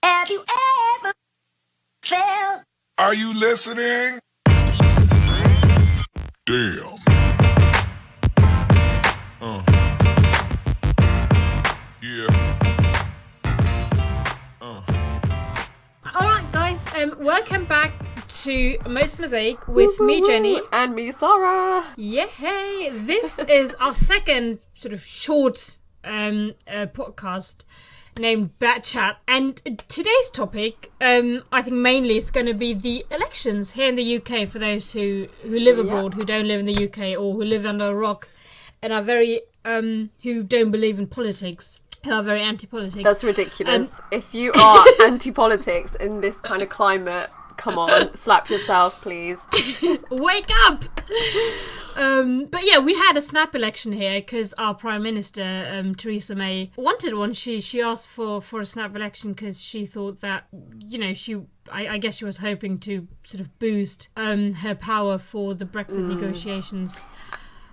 Have you ever felt? Are you listening? Damn. Yeah. Alright guys, welcome back to Most Mosaic with me, Jenny. And me, Sarah. Yeah, hey, this is our second sort of short podcast named Bat Chat. And today's topic, I think mainly is going to be the elections here in the UK for those who live abroad, who don't live in the UK, or who live under a rock and are very, who don't believe in politics. Who are very anti-politics. That's ridiculous. If you are anti-politics in this kind of climate, come on, slap yourself, please. Wake up! But yeah, we had a snap election here because our Prime Minister, Theresa May, wanted one. She asked for a snap election because she thought that, you know, I guess she was hoping to sort of boost her power for the Brexit negotiations.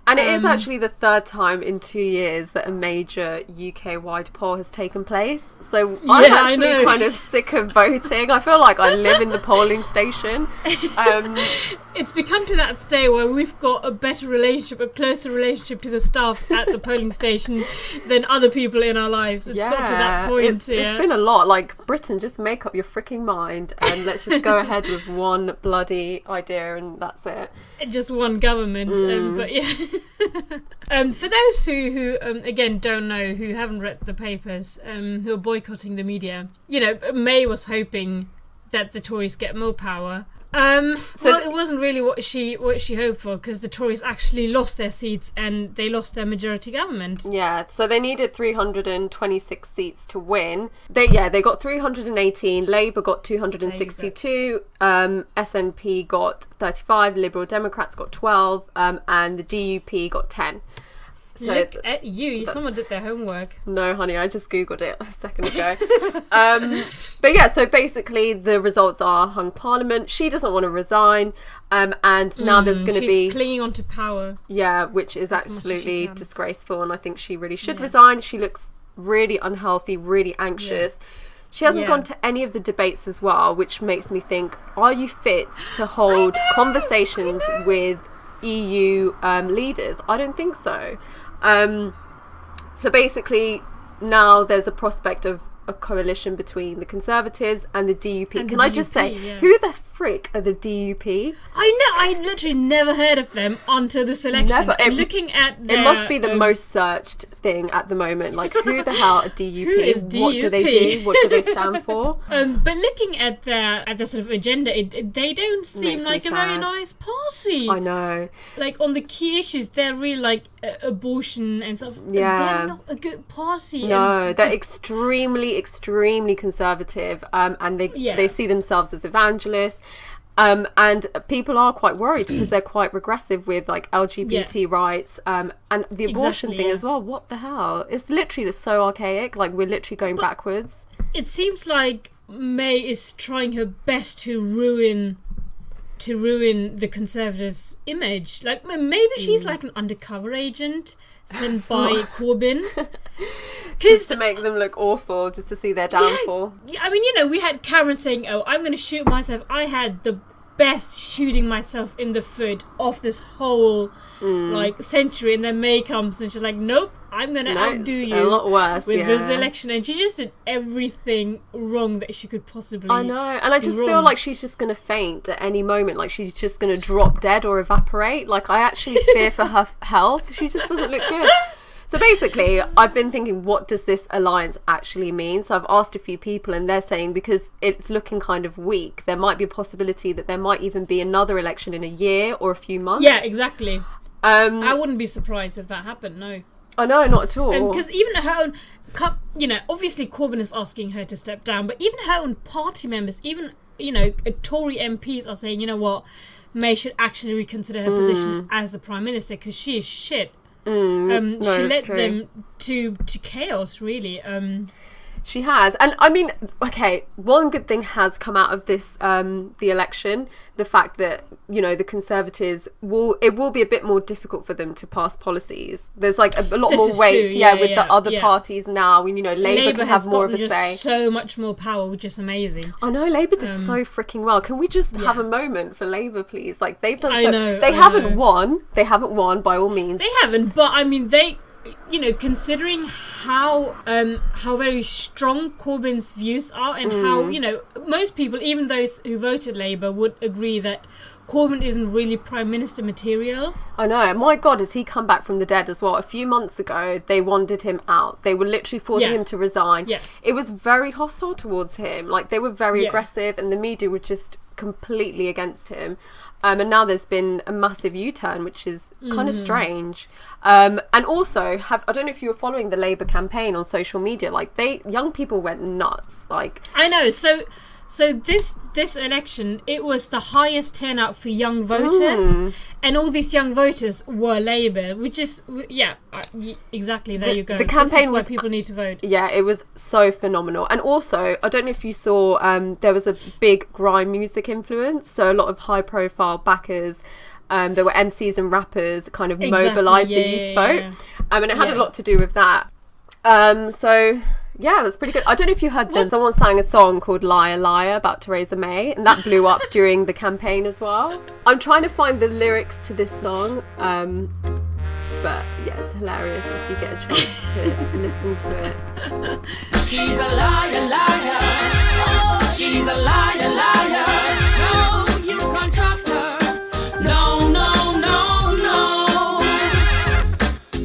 And it is actually the third time in 2 years that a major UK-wide poll has taken place. So I'm actually kind of sick of voting. I feel like I live in the polling station. It's become to that stage where we've got a better relationship, a closer relationship to the staff at the polling station than other people in our lives. It's got to that point. It's been a lot. Like, Britain, just make up your freaking mind and let's just go ahead with one bloody idea and that's it. Just one government, but yeah. For those who again don't know, who haven't read the papers, who are boycotting the media, you know, May was hoping that the Tories get more power. It wasn't really what she hoped for, because the Tories actually lost their seats and they lost their majority government. Yeah, so they needed 326 seats to win. They got 318. Labour got 262. SNP got 35. Liberal Democrats got 12. And the DUP got 10. So look at you. Someone did their homework. No, honey, I just Googled it a second ago. But yeah, so basically the results are hung parliament. She doesn't want to resign. And now there's going to be... She's clinging on to power. Yeah, which is absolutely disgraceful. And I think she really should resign. She looks really unhealthy, really anxious. Yeah. She hasn't gone to any of the debates as well, which makes me think, are you fit to hold conversations with EU leaders? I don't think so. So basically now there's a prospect of a coalition between the Conservatives and the DUP. And Can I just say, who the frick are the DUP? I know, I literally never heard of them until this election. Never. Looking at their, it must be the most searched thing at the moment. Like, who the hell are DUP? Who is DUP? What do they do? What do they stand for? But looking at their sort of agenda, they don't seem like a very nice party. I know. Like, on the key issues, they're really like abortion and stuff. Yeah. They're not a good party. No, they're extremely conservative, and they see themselves as evangelists. And people are quite worried because they're quite regressive with like LGBT rights, and the abortion thing as well. What the hell? It's literally just so archaic. Like, we're literally going backwards. It seems like May is trying her best to ruin the Conservatives' image. Like, maybe she's like an undercover agent sent by Corbyn. Just to make them look awful, just to see their downfall. Yeah, I mean, you know, we had Karen saying, "Oh, I'm going to shoot myself. I had the best shooting myself in the foot of this whole like century," and then May comes and she's like, "Nope, I'm going to outdo you." A lot worse with this election, and she just did everything wrong that she could possibly. I know, and I just feel like she's just going to faint at any moment. Like, she's just going to drop dead or evaporate. Like, I actually fear for her health. She just doesn't look good. So basically, I've been thinking, what does this alliance actually mean? So I've asked a few people, and they're saying because it's looking kind of weak, there might be a possibility that there might even be another election in a year or a few months. Yeah, exactly. I wouldn't be surprised if that happened, no. I know, not at all. Because even her own, you know, obviously Corbyn is asking her to step down, but even her own party members, even, you know, Tory MPs are saying, you know what, May should actually reconsider her position as the Prime Minister because she is shit. No, she led them to chaos, really. She has. And I mean, okay, one good thing has come out of this, the election, the fact that, you know, the Conservatives it will be a bit more difficult for them to pass policies. There's like a lot more weight, with the other parties now. And, you know, Labour can have more of a say. So much more power, which is amazing. I know, Labour did so freaking well. Can we just have a moment for Labour, please? Like, they've done They haven't won. They haven't won, by all means. They haven't, but I mean, you know, considering how very strong Corbyn's views are, and how, you know, most people, even those who voted Labour, would agree that Corbyn isn't really Prime Minister material. I know. My God, has he come back from the dead as well? A few months ago, they wanted him out. They were literally forcing him to resign. Yeah. It was very hostile towards him. Like, they were very aggressive, and the media were just completely against him. And now there's been a massive U-turn, which is kind of strange. And also, I don't know if you were following the Labour campaign on social media. Like, young people went nuts. Like, I know. So this election, it was the highest turnout for young voters, and all these young voters were Labour, which is exactly. There you go. The campaign this is why people need to vote. Yeah, it was so phenomenal. And also, I don't know if you saw, there was a big grime music influence, so a lot of high profile backers. There were MCs and rappers kind of mobilised the youth vote, and it had a lot to do with that. So. Yeah, that's pretty good. I don't know if you heard them. Someone sang a song called Liar Liar about Theresa May, and that blew up during the campaign as well. I'm trying to find the lyrics to this song, but yeah, it's hilarious if you get a chance to listen to it. She's a liar, liar. She's a liar, liar. No, you can't trust her. No, no, no, no.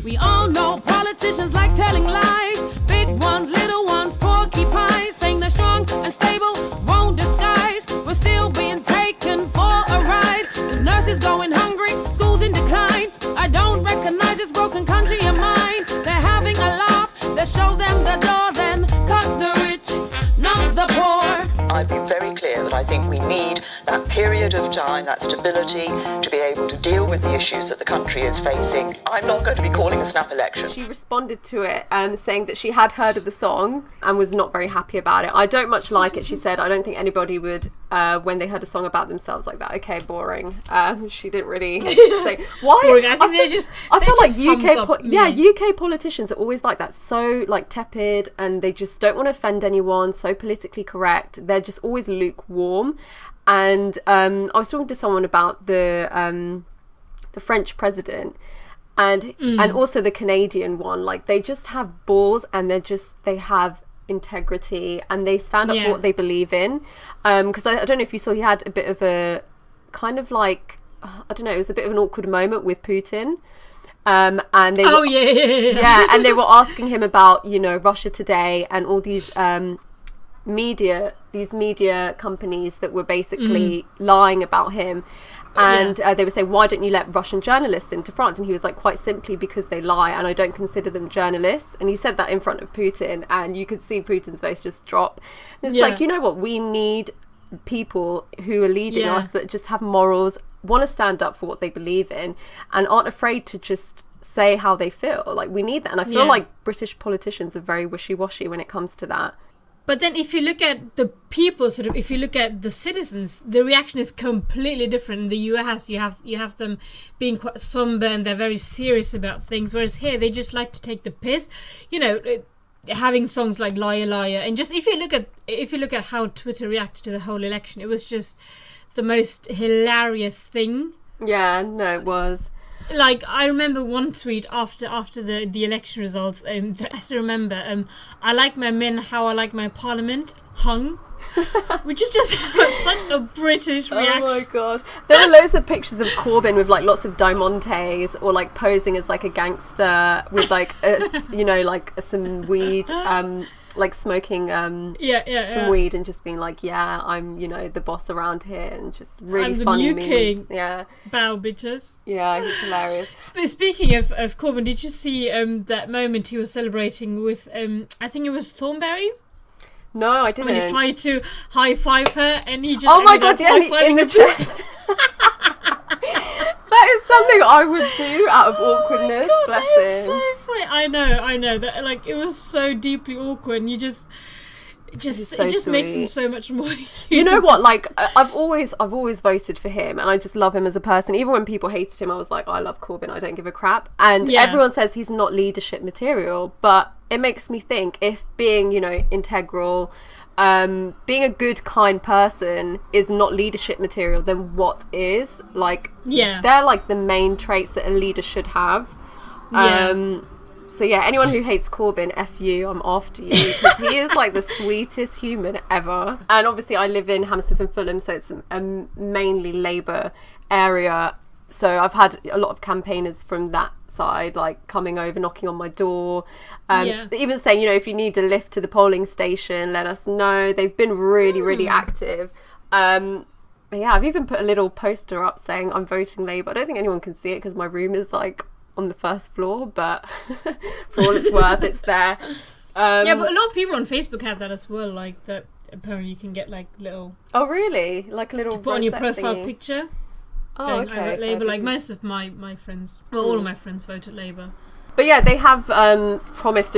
We all know politicians like telling lies. Big ones, little ones, porcupines, saying they're strong and stable, won't disguise. We're still being taken for a ride. The nurses going hungry, schools in decline. I don't recognize this broken country of mine. They're having a laugh, let's show them the door, then cut the rich, not the poor. I've been very clear that I think we need that period of time, that stability, to be able to deal with the issues that the country is facing. I'm not going to be calling a snap election. She responded to it saying that she had heard of the song and was not very happy about it. I don't much like it, she said. I don't think anybody would, when they heard a song about themselves like that. Okay, boring. She didn't really say why. Boring. I feel like UK politicians are always like that, so like tepid, and they just don't want to offend anyone, so politically correct. They're just always lukewarm. And I was talking to someone about the French president and also the Canadian one. Like, they just have balls, and they have integrity, and they stand up for what they believe in. Because I don't know if you saw, he had a bit of a kind of like, I don't know, it was a bit of an awkward moment with Putin. And they and they were asking him about, you know, Russia Today and all these media companies that were basically lying about him, and they would say, why don't you let Russian journalists into France? And he was like, quite simply because they lie, and I don't consider them journalists. And he said that in front of Putin, and you could see Putin's face just drop. And it's like, you know what, we need people who are leading us that just have morals, want to stand up for what they believe in, and aren't afraid to just say how they feel. Like, we need that. And I feel like British politicians are very wishy-washy when it comes to that. But then if you look at the people, if you look at the citizens, the reaction is completely different. In the US, you have them being quite somber, and they're very serious about things. Whereas here, they just like to take the piss. You know, having songs like Liar Liar. And just if you look at how Twitter reacted to the whole election, it was just the most hilarious thing. Yeah, no, it was. Like, I remember one tweet after the election results, I still remember, I like my men how I like my parliament, hung. Which is just such a British reaction. Oh my god. There were loads of pictures of Corbyn with like lots of diamantes, or like posing as like a gangster with like, some weed, like smoking some weed, and just being like, yeah, I'm, you know, the boss around here, and just really funny memes. King. Yeah. Bow bitches. Yeah, he's hilarious. Speaking of Corbyn, did you see that moment he was celebrating with, I think it was Thornberry? No, I didn't. When he tried to high-five her, and he just in the chest. That is something I would do out of awkwardness. God, Bless that is him. so funny. I know that like it was so deeply awkward, and it just makes him so much more human. You know what, like I've always voted for him, and I just love him as a person. Even when people hated him, I was like, I love Corbyn, I don't give a crap. And everyone says he's not leadership material, but it makes me think, if being, you know, integral, being a good, kind person is not leadership material, then what is? Like, they're like the main traits that a leader should have. So yeah, anyone who hates Corbyn, F you, I'm after you, because he is like the sweetest human ever. And obviously I live in Hammersmith and Fulham, so it's a mainly Labour area. So I've had a lot of campaigners from that side, like coming over, knocking on my door, even saying, you know, if you need a lift to the polling station, let us know. They've been really, really active. But yeah, I've even put a little poster up saying I'm voting Labour. I don't think anyone can see it because my room is like on the first floor, but for all it's worth, it's there. But a lot of people on Facebook have that as well, like that apparently you can get like little... Oh really? Like a little to put on your profile picture. Oh, okay. I vote Labour. Like most of my friends, well, all of my friends voted Labour. But yeah, they have promised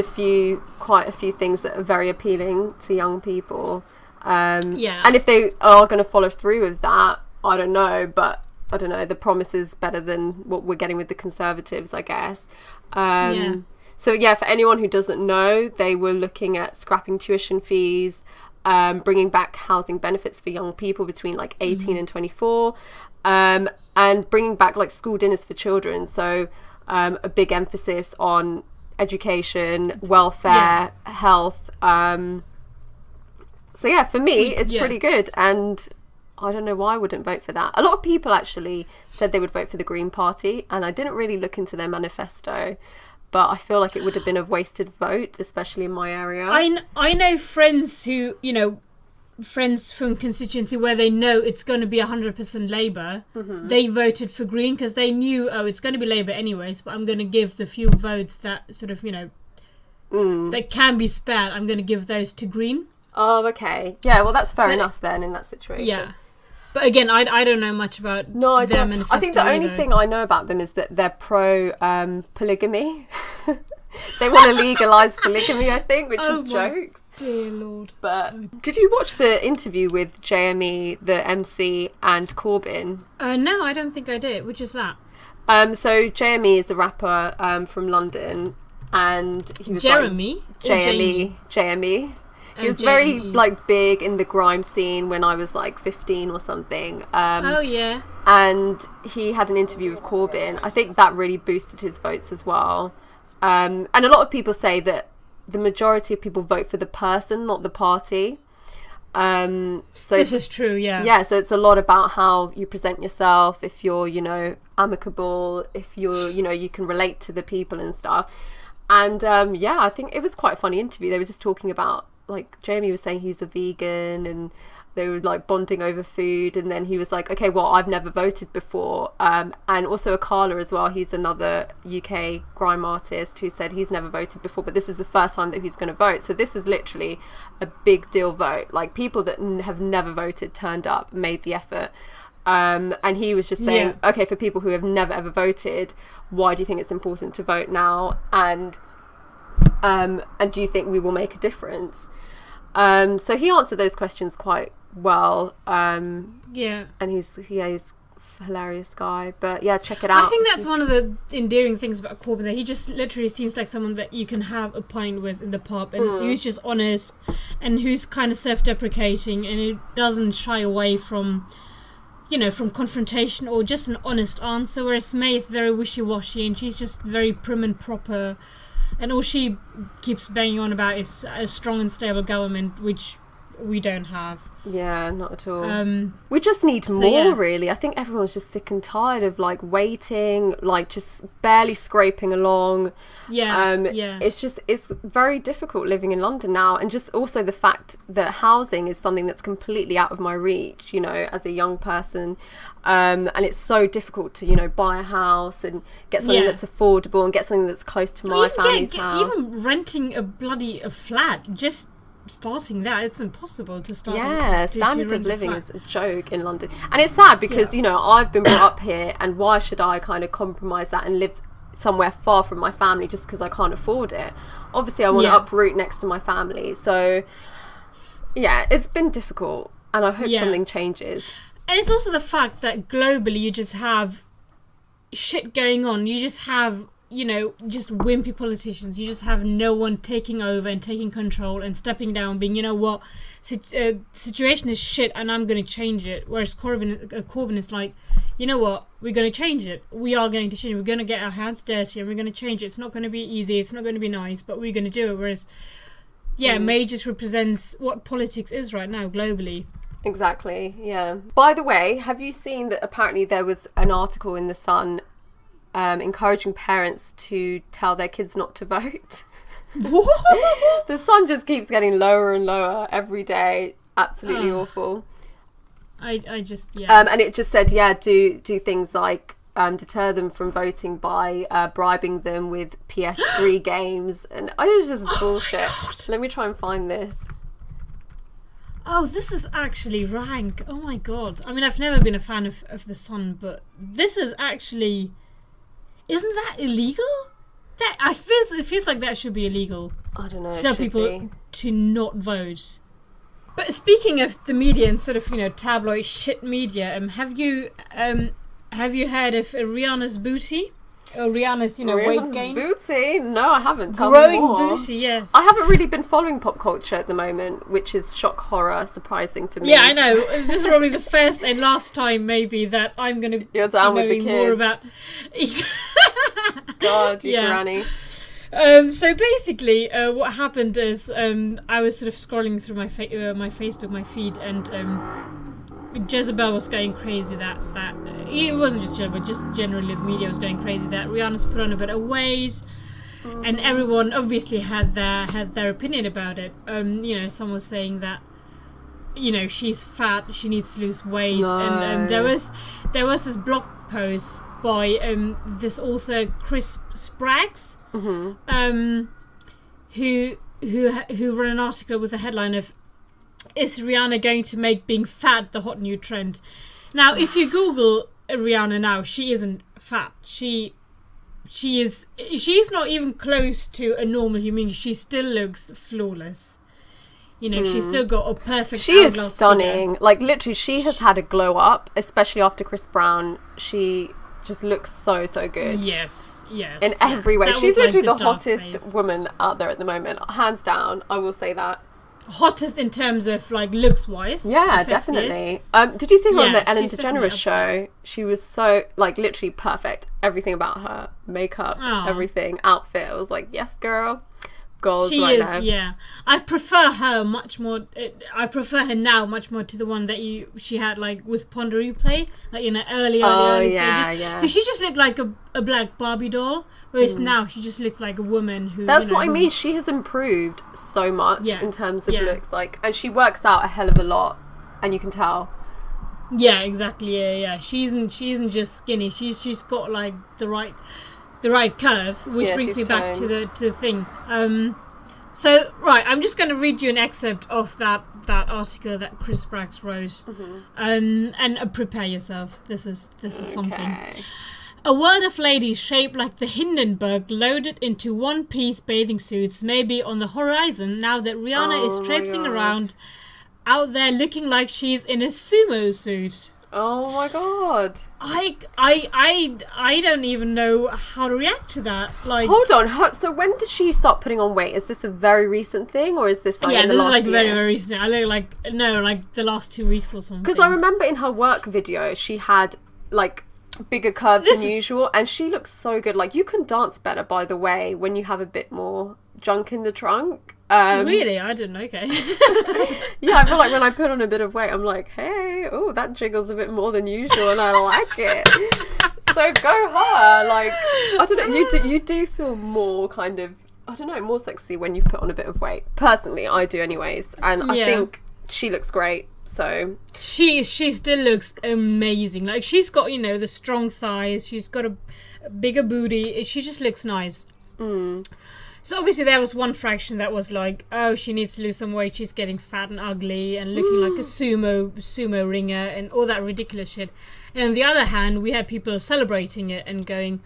quite a few things that are very appealing to young people. And if they are going to follow through with that, I don't know, but I don't know, the promise is better than what we're getting with the Conservatives, I guess. So yeah, for anyone who doesn't know, they were looking at scrapping tuition fees, bringing back housing benefits for young people between like 18 and 24, and bringing back like school dinners for children. So a big emphasis on education, welfare, health. So yeah, for me, it's pretty good. And I don't know why I wouldn't vote for that. A lot of people actually said they would vote for the Green Party, and I didn't really look into their manifesto, but I feel like it would have been a wasted vote, especially in my area. I know friends who, you know, friends from constituency where they know it's going to be 100% Labour. They voted for Green because they knew, it's going to be Labour anyways, but I'm going to give the few votes that sort of, you know, that can be spared, I'm going to give those to Green. Oh, okay. Yeah, well, that's fair enough then in that situation. Yeah. But again, I don't know much about their manifesto. I think the only thing I know about them is that they're pro polygamy. They want to legalise polygamy, I think, which is jokes. Dear Lord. But did you watch the interview with JME, the MC, and Corbyn? No, I don't think I did. Which is that? So JME is a rapper from London, and he was Jeremy? JME. He was very like big in the grime scene when I was like 15 or something. And he had an interview with Corbyn. I think that really boosted his votes as well. And a lot of people say that the majority of people vote for the person, not the party. So this is true, yeah. Yeah, so it's a lot about how you present yourself, if you're, you know, amicable, if you're, you know, you can relate to the people and stuff. And I think it was quite a funny interview. They were just talking about, like, Jamie was saying he's a vegan, and they were like bonding over food, and then he was like, okay, well, I've never voted before. And also Akala as well, he's another UK grime artist who said he's never voted before, but this is the first time that he's going to vote. So this is literally a big deal vote. Like, people that have never voted turned up, made the effort. And he was just saying, okay, for people who have never ever voted, why do you think it's important to vote now? And do you think we will make a difference? So he answered those questions quite well. And he's a hilarious guy. But yeah, check it out. I think that's one of the endearing things about Corbyn, that he just literally seems like someone that you can have a pint with in the pub, and who's just honest, and who's kind of self-deprecating, and who doesn't shy away from, you know, from confrontation or just an honest answer. Whereas May is very wishy-washy, and she's just very prim and proper. And all she keeps banging on about is a strong and stable government, which we don't have. Yeah, not at all. We just need more, really. I think everyone's just sick and tired of, like, waiting, like, just barely scraping along. It's very difficult living in London now. And just also the fact that housing is something that's completely out of my reach, you know, as a young person. And it's so difficult to, you know, buy a house and get something that's affordable and get something that's close to my family's house. Even renting a flat, just starting that. It's impossible to start. Standard of living is a joke in London, and it's sad because you know, I've been brought up here, and why should I kind of compromise that and live somewhere far from my family just because I can't afford it? Obviously I want to uproot next to my family, so yeah, it's been difficult, and I hope something changes. And it's also the fact that globally you just have shit going on. You just have, you know, just wimpy politicians. You just have no one taking over and taking control and stepping down, being, you know what, situation is shit and I'm going to change it. Whereas Corbyn is like, you know what, we're going to change it. We are going to change it. We're going to get our hands dirty and we're going to change it. It's not going to be easy. It's not going to be nice, but we're going to do it. Whereas, May just represents what politics is right now globally. Exactly, yeah. By the way, have you seen that apparently there was an article in The Sun encouraging parents to tell their kids not to vote? The Sun just keeps getting lower and lower every day. Absolutely awful. I just, and it just said, do things like deter them from voting by bribing them with PS3 games. And it was just bullshit. Let me try and find this. Oh, this is actually rank. Oh my god. I mean, I've never been a fan of The Sun, but this is actually... Isn't that illegal? It feels like that should be illegal. I don't know. To tell people to not vote. But speaking of the media and sort of, you know, tabloid shit media, have you heard of Rihanna's booty? Or Rihanna's, you know, weight gain? Booty? No, I haven't. Tell Growing me more. booty, yes. I haven't really been following pop culture at the moment, which is shock horror surprising for me. Yeah, I know. This is probably the first and last time maybe that I'm going to be knowing more about... God, you granny. So basically, what happened is I was sort of scrolling through my Facebook, my feed, and Jezebel was going crazy that it wasn't just Jezebel, just generally the media was going crazy that Rihanna's put on a bit of weight, and everyone obviously had their opinion about it. You know, some was saying that, you know, she's fat, she needs to lose weight, and there was this blog post by this author Chris Spraggs, who wrote an article with the headline of "Is Rihanna going to make being fat the hot new trend?" Now, if you Google Rihanna now, she isn't fat. She's not even close to a normal human being. She still looks flawless. You know, she's still got a perfect. She is stunning. Figure. Like literally, she has had a glow up, especially after Chris Brown. She just looks so good. Yes. In every way. That She's literally the hottest phase. woman out there at the moment. Hands down, I will say that. Hottest in terms of like looks wise. Yeah, definitely. Did you see her on the Ellen DeGeneres show? She was so like literally perfect. Everything about her, makeup, everything, outfit. I was like, yes, girl. Goals she right is, now. yeah. I prefer her much more. I prefer her now much more to the one that she had like with Ponder Replay, like in the early stages. Because she just looked like a black Barbie doll, whereas now she just looks like a woman who. That's what I mean. She has improved so much in terms of looks, like, and she works out a hell of a lot, and you can tell. Yeah, exactly. Yeah. She isn't just skinny. She's got like the right curves, which brings me back to the thing. So right, I'm just going to read you an excerpt of that article that Chris Spraggs wrote, and prepare yourself. This is something. A world of ladies shaped like the Hindenburg, loaded into one-piece bathing suits, may be on the horizon now that Rihanna is traipsing around out there looking like she's in a sumo suit. Oh my god! I don't even know how to react to that. Like, hold on. So when did she start putting on weight? Is this a very recent thing, or is this like in the last year? Very recent. I look like the last 2 weeks or something. Because I remember in her work video, she had like bigger curves than usual, and she looks so good. Like, you can dance better, by the way, when you have a bit more junk in the trunk. Really? I didn't. Okay. Yeah, I feel like when I put on a bit of weight, I'm like, hey, oh, that jiggles a bit more than usual, and I like it. So go her. Like, I don't know. You do feel more kind of, I don't know, more sexy when you've put on a bit of weight. Personally, I do, anyways, and I think she looks great. So she still looks amazing. Like, she's got, you know, the strong thighs. She's got a bigger booty. She just looks nice. So obviously there was one fraction that was like, oh, she needs to lose some weight, she's getting fat and ugly and looking like a sumo ringer and all that ridiculous shit. And on the other hand, we had people celebrating it and going,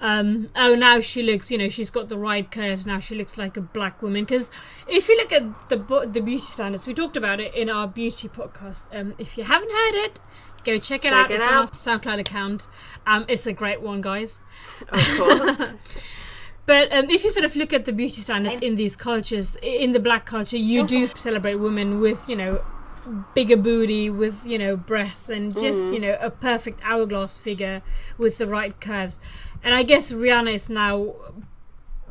oh, now she looks, she's got the right curves, now she looks like a black woman. Because if you look at the beauty standards, we talked about it in our beauty podcast. If you haven't heard it, go check it out. It's on our SoundCloud account. It's a great one, guys. Of course. But if you sort of look at the beauty standards in these cultures, in the black culture, you do celebrate women with, bigger booty, with, breasts, and just, a perfect hourglass figure with the right curves. And I guess Rihanna is now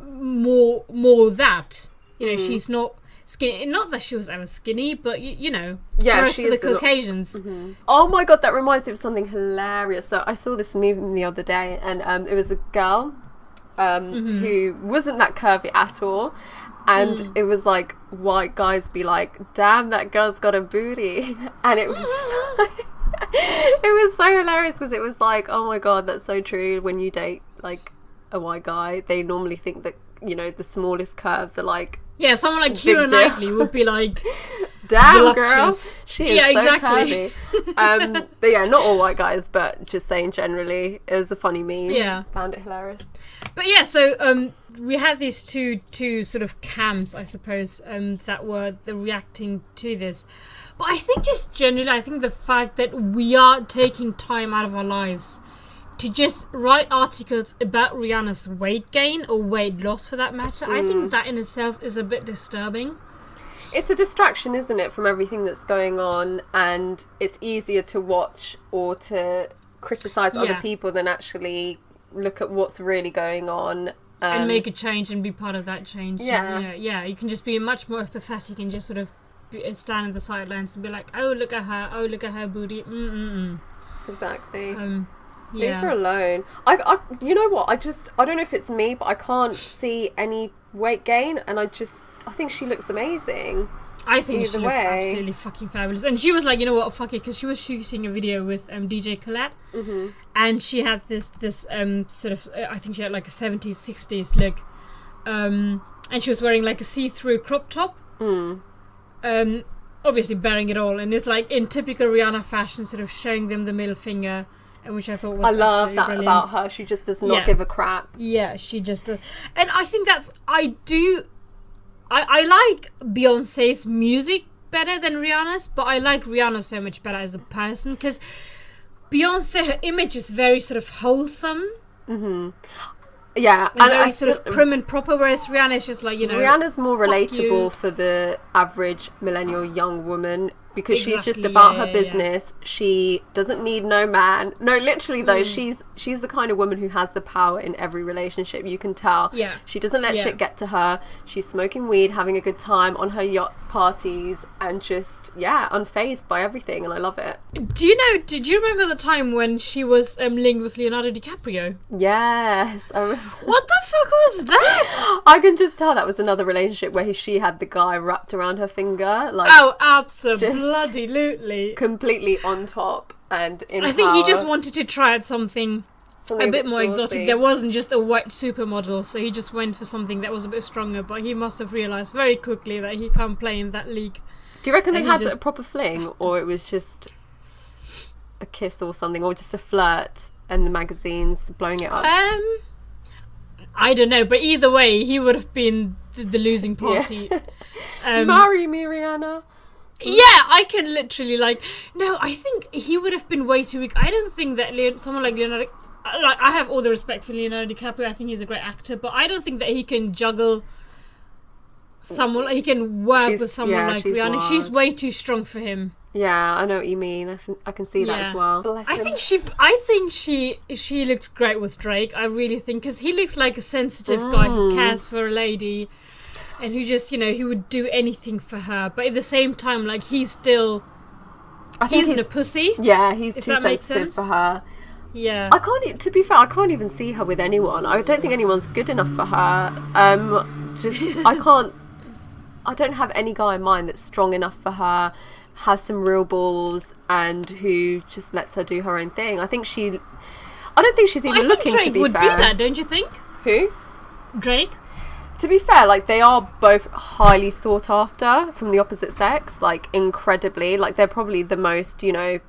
more that. She's not skinny. Not that she was ever skinny, but, yeah, she for the Caucasians. Oh my God, that reminds me of something hilarious. So I saw this movie the other day, and it was a girl who wasn't that curvy at all, and it was like white guys be like, damn, that girl's got a booty. And it was it was so hilarious, because it was like, oh my God, that's so true. When you date like a white guy, they normally think that the smallest curves are like, yeah, someone like Keira Knightley would be like, damn, voluptuous. Girl, she is so exactly. curvy. But yeah, not all white guys, but just saying generally, it was a funny meme. Yeah, found it hilarious. But yeah, so we had these two sort of camps, I suppose, that were reacting to this. But I think just generally, I think the fact that we are taking time out of our lives to just write articles about Rihanna's weight gain or weight loss, for that matter, I think that in itself is a bit disturbing. It's a distraction, isn't it, from everything that's going on, and it's easier to watch or to criticise other people than actually look at what's really going on. And make a change and be part of that change. Yeah. You can just be much more pathetic and just sort of stand in the sidelines and be like, oh, look at her booty. Exactly. Yeah. Leave her alone. I you know what, I don't know if it's me, but I can't see any weight gain, and I think she looks amazing. I think she looks absolutely fucking fabulous. And she was like, you know what, fuck it, because she was shooting a video with DJ Khaled, and she had this sort of, I think she had like a 70s, 60s look, and she was wearing like a see-through crop top, obviously bearing it all, and it's like in typical Rihanna fashion, sort of showing them the middle finger, and which I thought was I love that brilliant. about her. She just does not give a crap. Yeah, she just does. And I think I like Beyonce's music better than Rihanna's, but I like Rihanna so much better as a person, because Beyonce, her image is very sort of wholesome. Yeah, and very sort of prim and proper, whereas Rihanna is just like, Rihanna's more relatable for the average millennial young woman, because she's just about her business. She doesn't need no man. No, literally though, she's the kind of woman who has the power in every relationship. You can tell. Yeah. She doesn't let shit get to her. She's smoking weed, having a good time on her yacht parties, and just unfazed by everything, and I love it. Did you remember the time when she was linked with Leonardo DiCaprio? Yes. What the fuck was that? I can just tell that was another relationship where she had the guy wrapped around her finger, like, oh, absolutely, completely on top and in I think he just wanted to try out something a bit more saucy. exotic. There wasn't just a white supermodel, so he just went for something that was a bit stronger, but he must have realised very quickly that he can't play in that league. Do you reckon they had a proper fling, or it was just a kiss or something, or just a flirt and the magazines blowing it up? I don't know, but either way, he would have been the losing party. Marry me, Rihanna. Yeah, I can literally I think he would have been way too weak. I don't think that someone like Leonardo, I have all the respect for Leonardo DiCaprio. I think he's a great actor, but I don't think that he can juggle someone. He can work with someone like Rihanna. Wild. She's way too strong for him. Yeah, I know what you mean. I can see that as well. Bless him. I think she looks great with Drake. I really think, because he looks like a sensitive guy who cares for a lady, and who just he would do anything for her. But at the same time, like, he's still, he's a pussy. Yeah, he's too sensitive for her. Yeah. To be fair, I can't even see her with anyone. I don't think anyone's good enough for her. I don't have any guy in mind that's strong enough for her, has some real balls, and who just lets her do her own thing. I don't think she's even looking, Drake to be would fair. be that, don't you think? Who? Drake? To be fair, like, they are both highly sought after from the opposite sex, like, incredibly. Like, they're probably the most, you know,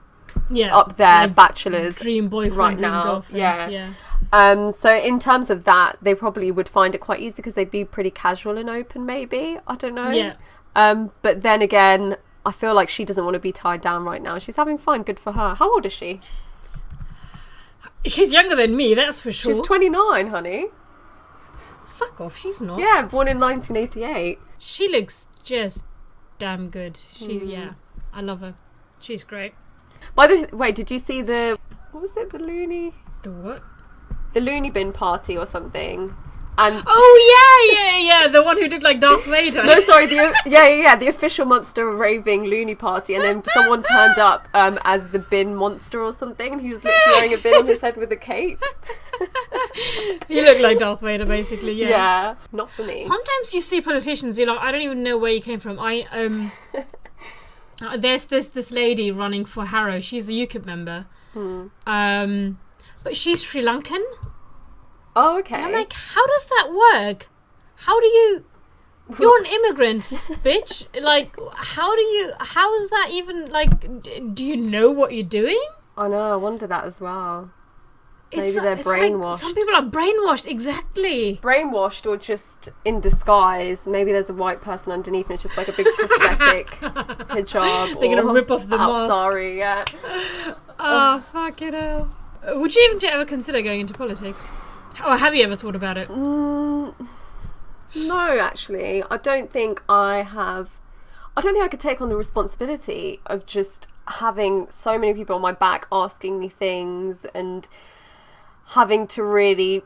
up there, like, bachelors dream boyfriend right dream now. girlfriend. Yeah. So in terms of that, they probably would find it quite easy because they'd be pretty casual and open, maybe. I don't know. Yeah. But then again, I feel like she doesn't want to be tied down right now. She's having fun. Good for her. How old is she? She's younger than me, that's for sure. She's 29, honey. Fuck off, she's not. Yeah, born in 1988. She looks just damn good. Yeah, I love her. She's great. By the way, did you see the The what? the loony bin party or something? And yeah, the one who did like Darth Vader. no, sorry, the official monster raving loony party, and then someone turned up as the bin monster or something, and he was literally wearing a bin on his head with a cape. He looked like Darth Vader, basically. Yeah, not for me. Sometimes you see politicians, you're like, I don't even know where you came from. There's this lady running for Harrow. She's a UKIP member, but she's Sri Lankan. Oh, okay. And I'm like, how does that work? How do you... You're an immigrant, bitch. Like, how is that even, like, do you know what you're doing? I know, I wonder that as well. Maybe they're brainwashed. Like, some people are brainwashed, exactly. Brainwashed or just in disguise. Maybe there's a white person underneath and it's just like a big prosthetic hijab. They're going to rip off the mask. Sorry, yeah. Oh, fucking hell. Would you even ever consider going into politics? Or have you ever thought about it? No, actually. I don't think I could take on the responsibility of just having so many people on my back asking me things and having to really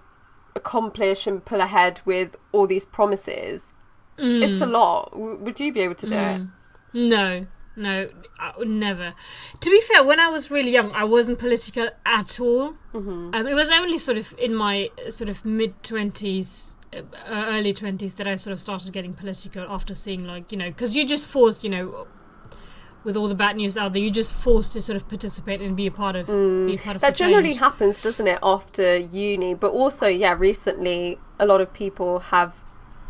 accomplish and pull ahead with all these promises. It's a lot. Would you be able to do it? No, I would never. To be fair, when I was really young, I wasn't political at all. It was only sort of in my sort of mid-20s, early 20s that I sort of started getting political after seeing, like, you know, because you're just forced, you know, with all the bad news out there, you're just forced to sort of participate and be a part of that generally happens, doesn't it, after uni? But also, recently a lot of people have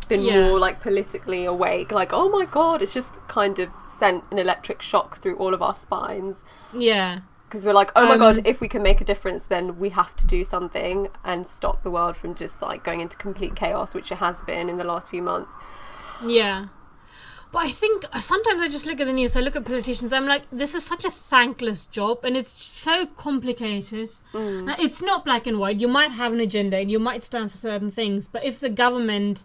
been more like politically awake, like, oh my god, it's just kind of sent an electric shock through all of our spines, because we're like, oh my god, if we can make a difference, then we have to do something and stop the world from just like going into complete chaos, which it has been in the last few months. But I think sometimes I just look at the news, I look at politicians, I'm like, this is such a thankless job and it's so complicated. Now, it's not black and white. You might have an agenda and you might stand for certain things, but if the government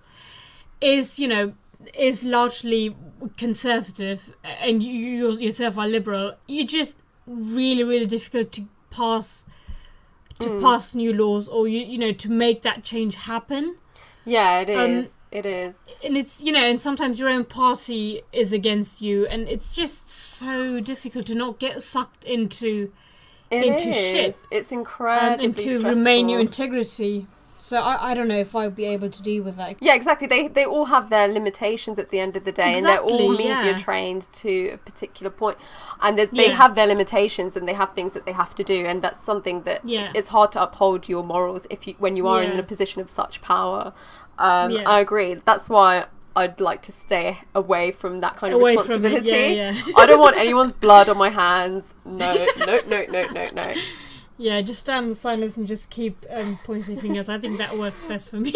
is, you know, is largely conservative and you yourself are liberal, you're just really, really difficult to pass new laws or, you know, to make that change happen. Yeah, it is. It is. And it's, you know, and sometimes your own party is against you, and it's just so difficult to not get sucked into shit. It's incredibly and to stressful. Remain your integrity. So I don't know if I'd be able to deal with that. Yeah, exactly. They all have their limitations at the end of the day, and they're all media trained to a particular point, and they have their limitations and they have things that they have to do, and that's something that it's hard to uphold your morals when you are in a position of such power. I agree. That's why I'd like to stay away from that kind of responsibility. I don't want anyone's blood on my hands. No. Yeah, just stand in silence and just keep pointing fingers. I think that works best for me.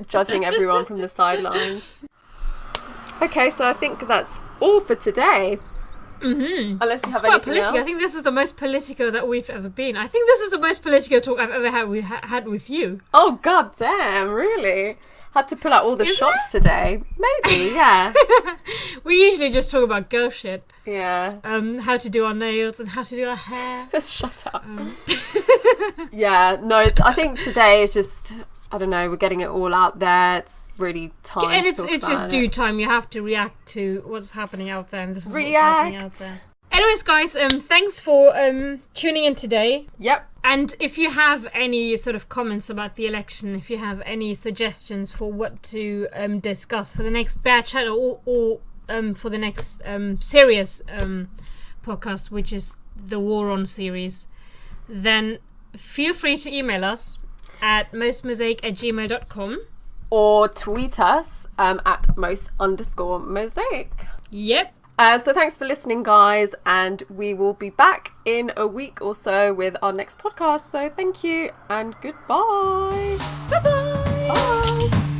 Judging everyone from the sidelines. Okay, so I think that's all for today. Unless you have anything else. I think this is the most political that we've ever been. I think this is the most political talk I've ever had with you. Oh, god damn, really? Had to pull out all the shots today. Maybe, yeah. We usually just talk about girl shit. Yeah. How to do our nails and how to do our hair. Shut up. Yeah, no, I think today is just, I don't know, we're getting it all out there. It's really time and to talk it's about just due time. You have to react to what's happening out there, and this is what's happening out there. Anyways, guys, thanks for tuning in today. Yep. And if you have any sort of comments about the election, if you have any suggestions for what to discuss for the next Bear Chat or for the next serious podcast, which is the War On series, then feel free to email us at mostmosaic@gmail.com. or tweet us at most_mosaic. Yep. So thanks for listening, guys, and we will be back in a week or so with our next podcast. So thank you and goodbye. Bye-bye. Bye.